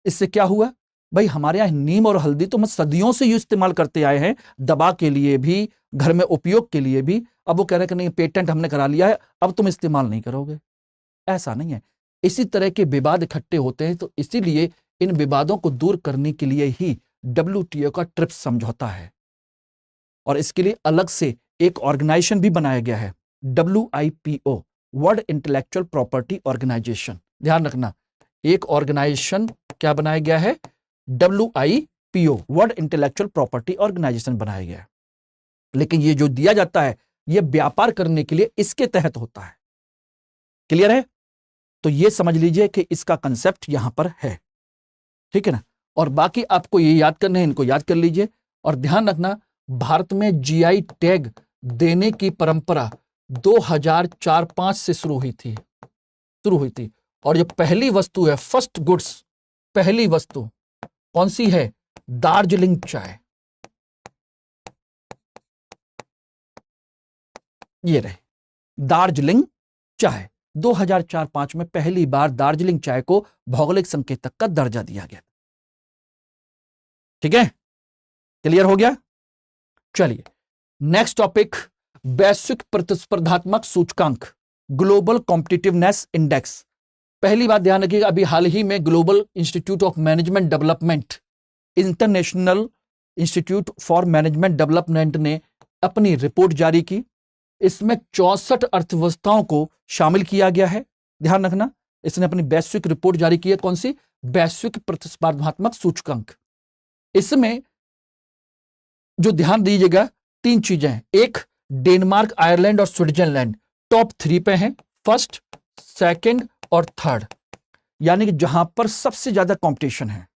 इससे क्या हुआ भाई? हमारे यहां नीम और हल्दी तो हम सदियों से ये इस्तेमाल करते आए हैं, दवा के लिए भी, घर में उपयोग के लिए भी। अब वो कह रहे हैं कि नहीं पेटेंट हमने करा लिया है, अब तुम इस्तेमाल नहीं करोगे। ऐसा नहीं है। इसी तरह के विवाद इकट्ठे होते हैं, तो इसीलिए इन विवादों को दूर करने के लिए ही WTO का ट्रिप्स समझौता है। और इसके लिए अलग से एक ऑर्गेनाइजेशन भी बनाया गया है, WIPO, world intellectual property organization. ध्यान रखना, एक ऑर्गेनाइजेशन क्या बनाया गया है? WIPO, world intellectual property organization बनाया गया है। लेकिन ये जो दिया जाता है, ये व्यापार करने के लिए इसके तहत होता है। क्लियर है? तो ये समझ लीजिए कि इसका कंसेप्ट यहां पर है, ठीक है ना। और बाकी आपको ये याद करने हैं, इनको याद कर लीजिए। और ध्यान रखना, भारत में GI टैग देने की परंपरा 2004-5 से शुरू हुई थी। और जो पहली वस्तु है, फर्स्ट गुड्स, पहली वस्तु कौन सी है? दार्जिलिंग चाय। ये रहे दार्जिलिंग चाय। 2004-5 में पहली बार दार्जिलिंग चाय को भौगोलिक संकेतक का दर्जा दिया गया। ठीक है, क्लियर हो गया? चलिए नेक्स्ट टॉपिक, वैश्विक प्रतिस्पर्धात्मक सूचकांक, ग्लोबल कॉम्पिटिटिवनेस इंडेक्स। पहली बात ध्यान रखिएगा, अभी हाल ही में global institute of management development, international institute for management development ने अपनी रिपोर्ट जारी की। इसमें 64 अर्थव्यवस्थाओं को शामिल किया गया है। ध्यान रखना, इसने अपनी वैश्विक रिपोर्ट जारी की है। कौन सी? वैश्विक प्रतिस्पर्धात्मक सूचकांक। इसमें जो ध्यान दीजिएगा 3 चीजें हैं। एक, डेनमार्क, आयरलैंड और स्विट्जरलैंड टॉप 3 पे हैं, फर्स्ट, सेकंड और थर्ड, यानी कि जहां पर सबसे ज्यादा कंपटीशन है।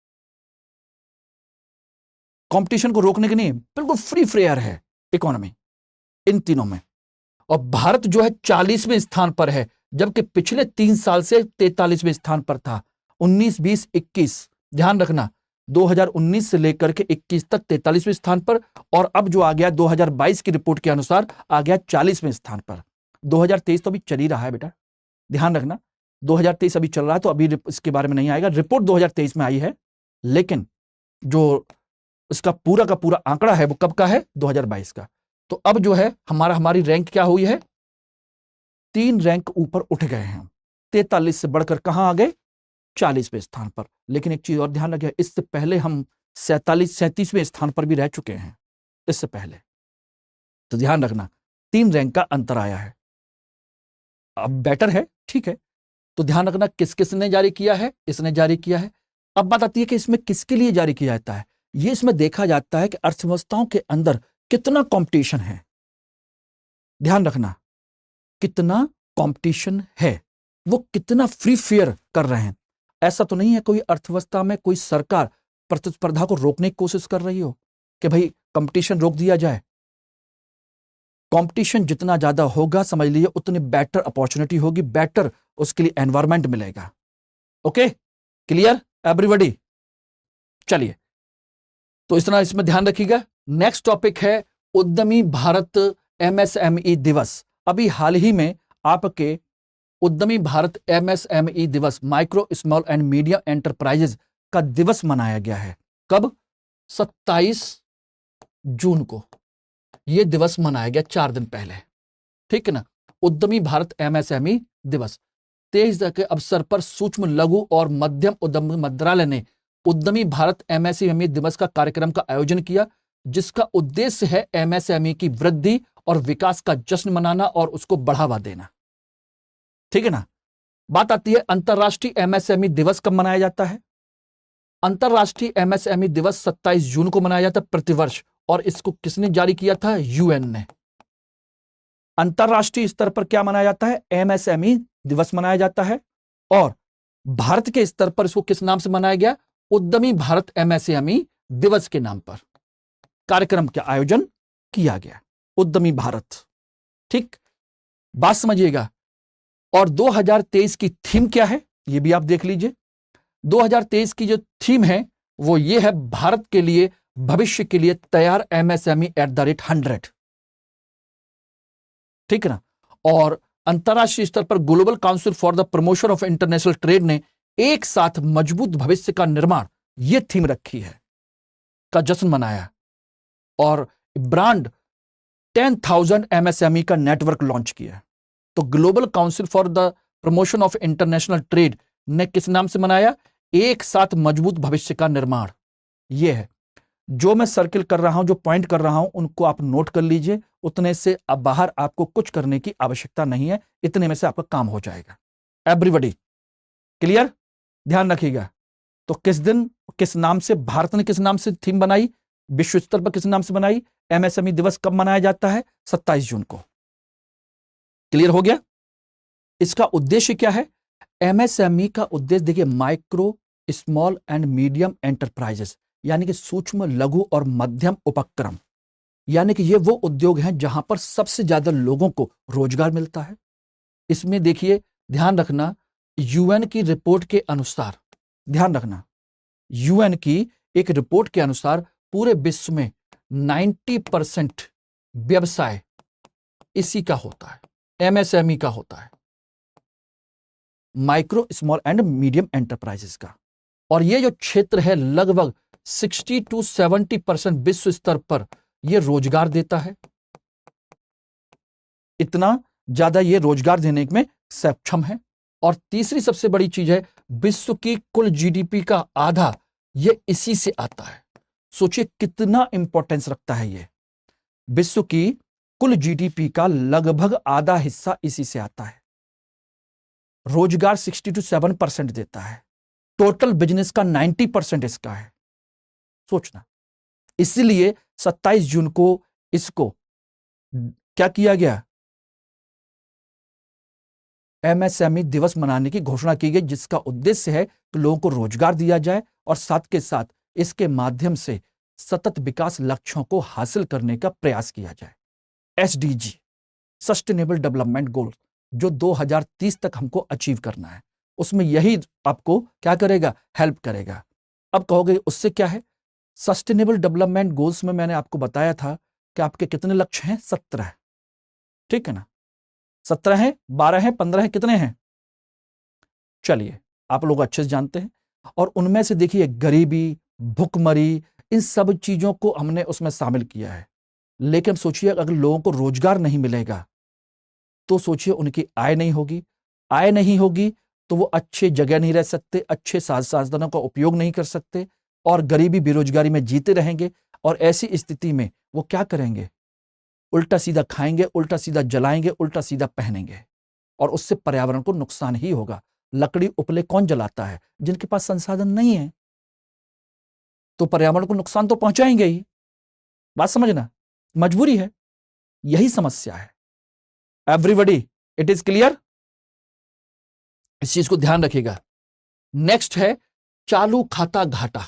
कंपटीशन को रोकने के नहीं, बिल्कुल फ्री फेयर है इकोनॉमी इन तीनों में। और भारत जो है 40वें स्थान पर है, जबकि पिछले 3 साल से 43वें स्थान पर था। 19, 20, 21, ध्यान रखना, 2019 से लेकर के 21 तक 43वें स्थान पर, और अब जो आ गया 2022 की रिपोर्ट के अनुसार आ गया 40वें स्थान पर। 2023 तो अभी चल ही रहा है बेटा, ध्यान रखना, 2023 अभी चल रहा है, तो अभी इसके बारे में नहीं आएगा। रिपोर्ट 2023 में आई है, लेकिन जो इसका पूरा का पूरा आंकड़ा है वो कब का है? 2022 का। तो अब जो है हमारी रैंक क्या हुई है? 3 रैंक ऊपर उठ गए हैं, 43 से बढ़कर कहां आ गए? 40वें स्थान पर। लेकिन एक चीज और ध्यान रखिए, इससे पहले हम 37वें स्थान पर भी रह चुके हैं इससे पहले। तो ध्यान रखना 3 रैंक का अंतर आया है, अब बेटर है, ठीक है। तो ध्यान रखना किस किसने जारी किया है, इसने जारी किया है। अब बात आती है कि इसमें किसके लिए जारी किया जाता है। ये इसमें देखा जाता है कि अर्थव्यवस्थाओं के अंदर कितना कंपटीशन है। ध्यान रखना कितना कंपटीशन है, वो कितना फ्री फेयर कर रहे हैं। ऐसा तो नहीं है कोई अर्थव्यवस्था में कोई सरकार प्रतिस्पर्धा को रोकने की कोशिश कर रही हो कि भाई कंपटीशन रोक दिया जाए। कंपटीशन जितना ज्यादा होगा समझ लीजिए उतनी बेटर अपॉर्चुनिटी होगी, बेटर उसके लिए एनवायरमेंट मिलेगा। Okay, clear everybody? चलिए, तो इस तरह इसमें ध्यान रखिएगा। नेक्स्ट टॉपिक है उद्यमी भारत एमएसएमई दिवस। अभी हाल ही में आपके उद्यमी भारत एमएसएमई दिवस, micro small and medium enterprises का दिवस मनाया गया है। कब? 27 जून को यह दिवस मनाया गया, 4 दिन पहले, ठीक है ना। उद्यमी भारत एमएसएमई दिवस 23 के अवसर पर सूक्ष्म लघु और मध्यम उद्यम मंत्रालय ने उद्यमी भारत एमएसएमई दिवस का कार्यक्रम का आयोजन किया, जिसका उद्देश्य है एमएसएमई की वृद्धि और विकास का जश्न मनाना और उसको बढ़ावा देना, ठीक है ना। बात आती है अंतरराष्ट्रीय एमएसएमई दिवस कब मनाया जाता है। अंतरराष्ट्रीय एमएसएमई दिवस 27 जून को मनाया जाता है प्रतिवर्ष, और इसको किसने जारी किया था? यूएन ने। अंतरराष्ट्रीय स्तर पर क्या मनाया जाता है? एमएसएमई दिवस मनाया जाता है। और भारत के स्तर पर इसको किस नाम से मनाया गया? उद्यमी भारत एमएसएमई दिवस के नाम पर कार्यक्रम का आयोजन किया गया, उद्यमी भारत, ठीक, बात समझिएगा। और 2023 की थीम क्या है ये भी आप देख लीजिए। 2023 की जो थीम है वो ये है, भारत के लिए भविष्य के लिए तैयार एमएसएमई @100, ठीक है ना। और अंतरराष्ट्रीय स्तर पर global council for the promotion of international trade ने एक साथ मजबूत भविष्य का निर्माण ये थीम रखी है, का जश्न मनाया। और ब्रांड 10,000 एमएसएमई का नेटवर्क लॉन्च किया। तो global council for the promotion of international trade ने किस नाम से मनाया? एक साथ मजबूत भविष्य का निर्माण। यह है जो मैं सर्किल कर रहा हूं, जो पॉइंट कर रहा हूं, उनको आप नोट कर लीजिए। उतने से अब बाहर आपको कुछ करने की आवश्यकता नहीं है, इतने में से आपका काम हो जाएगा। Everybody clear? ध्यान रखिएगा। तो किस दिन किस नाम से भारत ने किस नाम से थीम बनाई, विश्व स्तर पर किस नाम से बनाई? एमएसएमई दिवस कब मनाया जाता है? 27 जून को। क्लियर हो गया? इसका उद्देश्य क्या है? एमएसएमई का उद्देश्य देखिए, micro small and medium enterprises, यानी कि सूक्ष्म लघु और मध्यम उपक्रम, यानी कि ये वो उद्योग हैं जहां पर सबसे ज्यादा लोगों को रोजगार मिलता है। इसमें देखिए, ध्यान रखना, यूएन की रिपोर्ट के अनुसार, ध्यान रखना, यूएन की एक रिपोर्ट के अनुसार पूरे विश्व में 90% व्यवसाय इसी का होता है, एमएसएमई का होता है, micro small and medium enterprises का। और ये जो क्षेत्र है लगभग 60 to 70% विश्व स्तर पर ये रोजगार देता है। इतना ज्यादा ये रोजगार देने में सक्षम है। और तीसरी सबसे बड़ी चीज है, विश्व की कुल जीडीपी का आधा ये इसी से आता है। सोचिए कितना इंपॉर्टेंस रखता है ये। विश्व की कुल जीडीपी का लगभग आधा हिस्सा इसी से आता है। रोजगार 60 to 7% देता है। टोटल बिजनेस का 90% इसका है। सोचना, इसीलिए 27 जून को इसको क्या किया गया? एमएसएमई दिवस मनाने की घोषणा की गई, जिसका उद्देश्य है कि लोगों को रोजगार दिया जाए और साथ के साथ इसके माध्यम से सतत विकास लक्ष्यों को हासिल करने का प्रयास किया जाए। एसडीजी, सस्टेनेबल डेवलपमेंट गोल, जो 2030 तक हमको अचीव करना है, उसमें यही आपको क्या करेगा? हेल्प करेगा। अब कहोगे उससे क्या है? सस्टेनेबल डेवलपमेंट गोल्स में मैंने आपको बताया था कि आपके कितने लक्ष्य हैं? 17, ठीक है ना। 17 हैं, 12 हैं, 15 हैं, कितने हैं? चलिए, आप लोग अच्छे से जानते हैं। और उनमें से देखिए, गरीबी, भुखमरी, इन सब चीजों को हमने उसमें शामिल किया है। लेकिन सोचिए, अगर लोगों को रोजगार नहीं मिलेगा तो सोचिए उनकी आय नहीं होगी। आय नहीं होगी तो वो अच्छे जगह नहीं रह सकते, अच्छे साधनों का उपयोग नहीं कर सकते, और गरीबी बेरोजगारी में जीते रहेंगे। और ऐसी स्थिति में वो क्या करेंगे? उल्टा सीधा खाएंगे, उल्टा सीधा जलाएंगे, उल्टा सीधा पहनेंगे, और उससे पर्यावरण को नुकसान ही होगा। लकड़ी उपले कौन जलाता है? जिनके पास संसाधन नहीं है, तो पर्यावरण को नुकसान तो पहुंचाएंगे ही। बात समझना, मजबूरी है, यही समस्या है। Everybody, it is clear? इस चीज को ध्यान रखिएगा। नेक्स्ट है चालू खाता घाटा।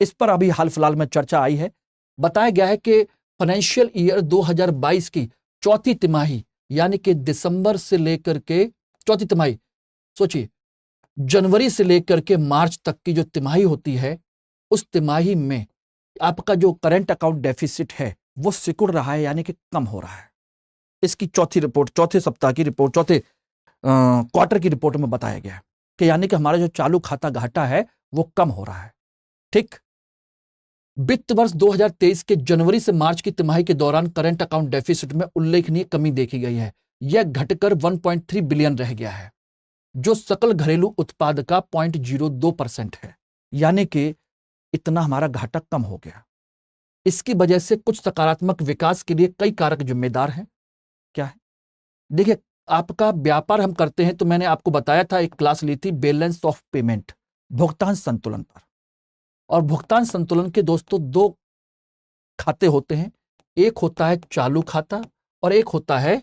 इस पर अभी हाल फिलहाल में चर्चा आई है। बताया गया है कि फाइनेंशियल ईयर 2022 की चौथी तिमाही, यानी कि दिसंबर से लेकर के चौथी तिमाही, सोचिए जनवरी से लेकर के मार्च तक की जो तिमाही होती है, उस तिमाही में आपका जो करंट अकाउंट डेफिसिट है वो सिकुड़ रहा है, यानी कि कम हो रहा है। इसकी चौथी रिपोर्ट, चौथे सप्ताह की रिपोर्ट, चौथे क्वार्टर की रिपोर्ट में बताया गया है कि यानी कि हमारा जो चालू खाता घाटा है वो कम हो रहा है। ठीक, वित्त वर्ष 2023 के जनवरी से मार्च की तिमाही के दौरान करंट अकाउंट डेफिसिट में उल्लेखनीय कमी देखी गई है। यह घटकर 1.3 बिलियन रह गया है, जो सकल घरेलू उत्पाद का 0.02% है, यानी कि इतना हमारा घाटा कम हो गया। इसकी वजह से कुछ सकारात्मक विकास के लिए कई कारक जिम्मेदार हैं। क्या है? देखिए, आपका व्यापार हम करते हैं, तो मैंने आपको बताया था, एक क्लास ली थी बैलेंस ऑफ पेमेंट, भुगतान संतुलन पर। और भुगतान संतुलन के दोस्तों दो खाते होते हैं, एक होता है चालू खाता और एक होता है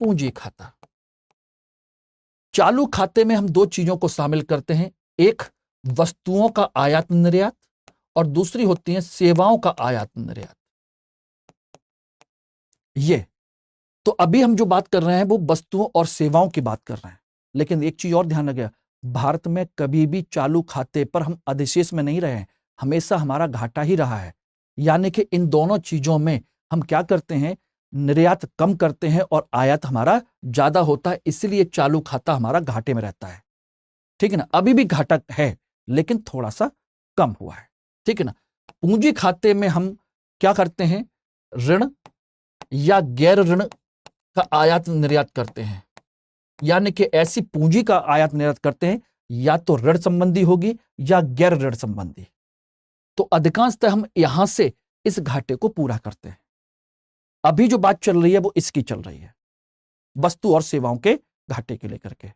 पूंजी खाता। चालू खाते में हम दो चीजों को शामिल करते हैं, एक वस्तुओं का आयात निर्यात और दूसरी होती है सेवाओं का आयात निर्यात। ये तो अभी हम जो बात कर रहे हैं वो वस्तुओं और सेवाओं की बात कर रहे हैं। लेकिन एक चीज और ध्यान रखिएगा, भारत में कभी भी चालू खाते पर हम अधिशेष में नहीं रहे हैं, हमेशा हमारा घाटा ही रहा है। यानी कि इन दोनों चीजों में हम क्या करते हैं, निर्यात कम करते हैं और आयात हमारा ज्यादा होता है, इसलिए चालू खाता हमारा घाटे में रहता है। ठीक है ना? अभी भी घाटा है लेकिन थोड़ा सा कम हुआ है। ठीक है ना? पूंजी खाते में हम क्या करते हैं, ऋण या गैर ऋण का आयात निर्यात करते हैं, यानी कि ऐसी पूंजी का आयात निर्यात करते हैं या तो ऋण संबंधी होगी या गैर ऋण संबंधी। तो अधिकांशतः हम यहां से इस घाटे को पूरा करते हैं। अभी जो बात चल रही है वो इसकी चल रही है, वस्तु और सेवाओं के घाटे के लेकर के।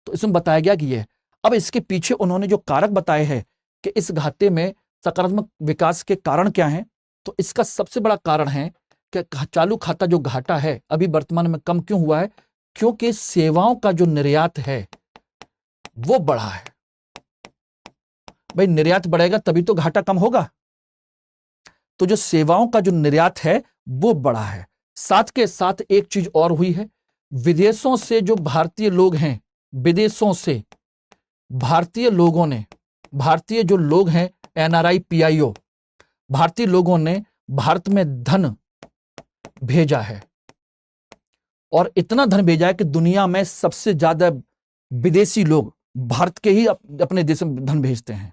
तो इसमें बताया गया कि ये, अब इसके पीछे उन्होंने जो कारक बताए हैं कि इस घाटे में सकारात्मक विकास के कारण क्या हैं, तो इसका सबसे बड़ा कारण है कि चालू खाता जो घाटा है अभी वर्तमान में कम क्यों हुआ है, क्योंकि सेवाओं का जो निर्यात है वो बढ़ा है। भाई निर्यात बढ़ेगा तभी तो घाटा कम होगा। तो जो सेवाओं का जो निर्यात है वो बढ़ा है। साथ के साथ एक चीज और हुई है, विदेशों से जो भारतीय लोग हैं, विदेशों से भारतीय लोगों ने, भारतीय जो लोग हैं NRI PIO, भारतीय लोगों ने भारत में धन भेजा है, और इतना धन भेजा है कि दुनिया में सबसे ज्यादा विदेशी लोग भारत के ही अपने देश में धन भेजते हैं।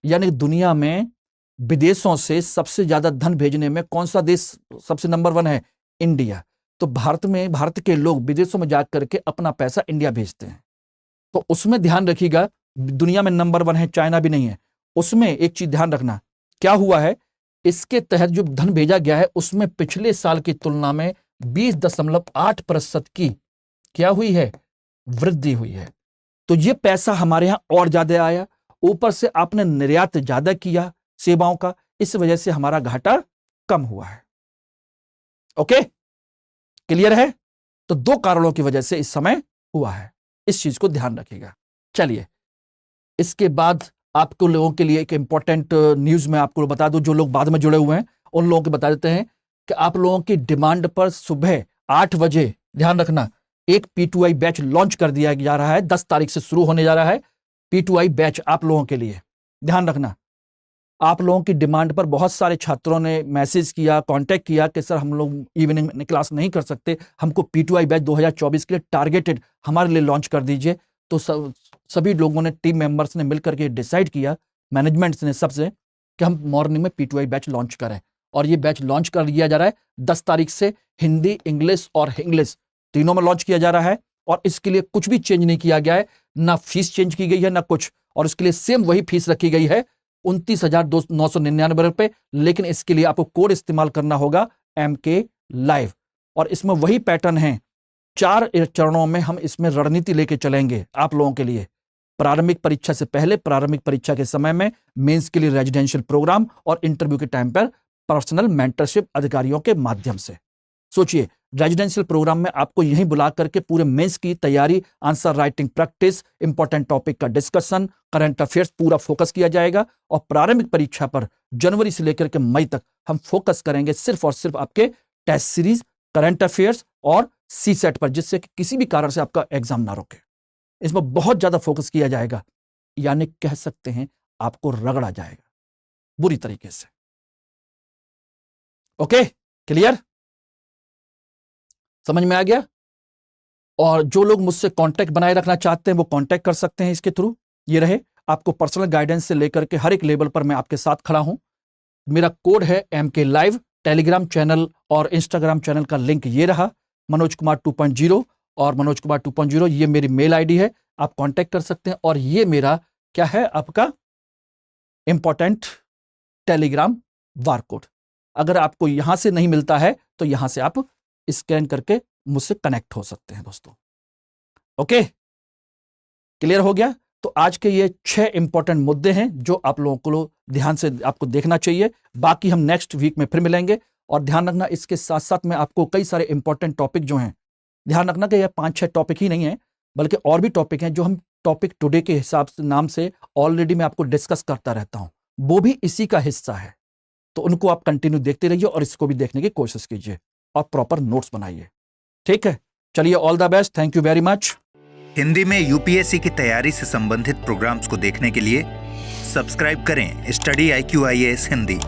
यानी दुनिया में विदेशों से सबसे ज्यादा धन भेजने में कौन सा देश सबसे नंबर 1 है? इंडिया। तो भारत में, भारत के लोग विदेशों में जाकर के अपना पैसा इंडिया भेजते हैं। तो उसमें ध्यान रखिएगा, दुनिया में नंबर 1 है, चाइना भी नहीं है। उसमें एक चीज ध्यान रखना, क्या हुआ है, इसके तहत जो धन भेजा गया है उसमें पिछले साल की तुलना में 20.8% की क्या हुई है, वृद्धि हुई है। तो ये पैसा हमारे यहां और ज्यादा आया, ऊपर से आपने निर्यात ज्यादा किया सेवाओं का, इस वजह से हमारा घाटा कम हुआ है। ओके, क्लियर है? तो दो कारणों की वजह से इस समय हुआ है, इस चीज को ध्यान रखिएगा। चलिए, इसके बाद आपको लोगों के लिए एक इंपॉर्टेंट न्यूज मैं आपको बता दूं, जो लोग बाद में जुड़े हुए हैं उन लोगों को बता देते हैं कि आप लोगों की डिमांड पर सुबह 8 बजे, ध्यान रखना, एक P2I बैच लॉन्च कर दिया जा रहा है। 10 तारीख से शुरू होने जा रहा है P2I बैच आप लोगों के लिए। ध्यान रखना, आप लोगों की डिमांड पर बहुत सारे छात्रों ने मैसेज किया, कांटेक्ट किया कि सर हम लोग इवनिंग में क्लास नहीं कर सकते, हमको P2I बैच 2024 के लिए टारगेटेड हमारे लिए लॉन्च कर दीजिए। तो सभी लोगों ने, टीम मेंबर्स ने मिलकर के डिसाइड किया, मैनेजमेंट ने सबसे, कि हम मॉर्निंग में P2I बैच लॉन्च करें। और ये बैच लॉन्च कर दिया जा रहा है 10 तारीख से, हिंदी, इंग्लिश और इंग्लिश तीनों में लॉन्च किया जा रहा है। और इसके लिए कुछ भी चेंज नहीं किया गया है, ना फीस चेंज की गई है ना कुछ, और इसके लिए सेम वही फीस रखी गई है 29,999 रुपए, लेकिन इसके लिए आपको कोड इस्तेमाल करना होगा MK लाइव। और इसमें वही पैटर्न है, 4 चरणों में हम इसमें रणनीति लेके चलेंगे आप लोगों के लिए। प्रारंभिक परीक्षा से पहले, प्रारंभिक परीक्षा के समय में, मेंस के लिए रेजिडेंशियल प्रोग्राम और इंटरव्यू के टाइम पर पर्सनल मेंटरशिप अधिकारियों के माध्यम से। सोचिए, रेजिडेंशियल प्रोग्राम में आपको यहीं बुला करके पूरे मेंस की तैयारी, answer writing practice, important topic का डिस्कशन, करंट अफेयर्स पूरा फोकस किया जाएगा। और प्रारंभिक परीक्षा पर जनवरी से लेकर के मई तक हम फोकस करेंगे सिर्फ और सिर्फ आपके टेस्ट सीरीज, करंट अफेयर्स और CSET पर, जिससे कि किसी भी कारण से आपका एग्जाम ना रुके। इसमें बहुत ज्यादा फोकस किया जाएगा, यानी कह सकते हैं आपको रगड़ा जाएगा बुरी तरीके से। ओके, क्लियर, समझ में आ गया? और जो लोग मुझसे कांटेक्ट बनाए रखना चाहते हैं वो कांटेक्ट कर सकते हैं इसके थ्रू। ये रहे, आपको पर्सनल गाइडेंस से लेकर के हर एक लेवल पर मैं आपके साथ खड़ा हूं। मेरा कोड है MK लाइव। टेलीग्राम चैनल और इंस्टाग्राम चैनल का लिंक ये रहा, मनोज कुमार 2.0 और मनोज कुमार 2.0, ये मेरी मेल आईडी है, आप कांटेक्ट कर सकते हैं। और ये मेरा क्या है, आपका इंपॉर्टेंट टेलीग्राम बारकोड। अगर आपको यहां से नहीं मिलता है तो यहां से आप स्कैन करके मुझसे कनेक्ट हो सकते हैं दोस्तों। ओके, क्लियर हो गया? तो आज के ये 6 इंपॉर्टेंट मुद्दे हैं जो आप लोगों को ध्यान से आपको देखना चाहिए। बाकी हम नेक्स्ट वीक में फिर मिलेंगे। और ध्यान रखना, इसके साथ साथ मैं आपको कई सारे इंपॉर्टेंट टॉपिक जो हैं, ध्यान रखना कि ये 5-6 टॉपिक ही नहीं है, बल्कि और भी टॉपिक हैं जो हम टॉपिक टुडे के हिसाब से नाम से ऑलरेडी मैं आपको डिस्कस करता रहता हूं, वो भी इसी का हिस्सा है। तो उनको आप कंटिन्यू देखते रहिए और इसको भी देखने की कोशिश कीजिए और प्रॉपर नोट्स बनाइए। ठीक है, चलिए, all the best, thank you very much. Hindi में UPSC की तैयारी से संबंधित प्रोग्राम्स को देखने के लिए सब्सक्राइब करें स्टडी IQ IAS हिंदी।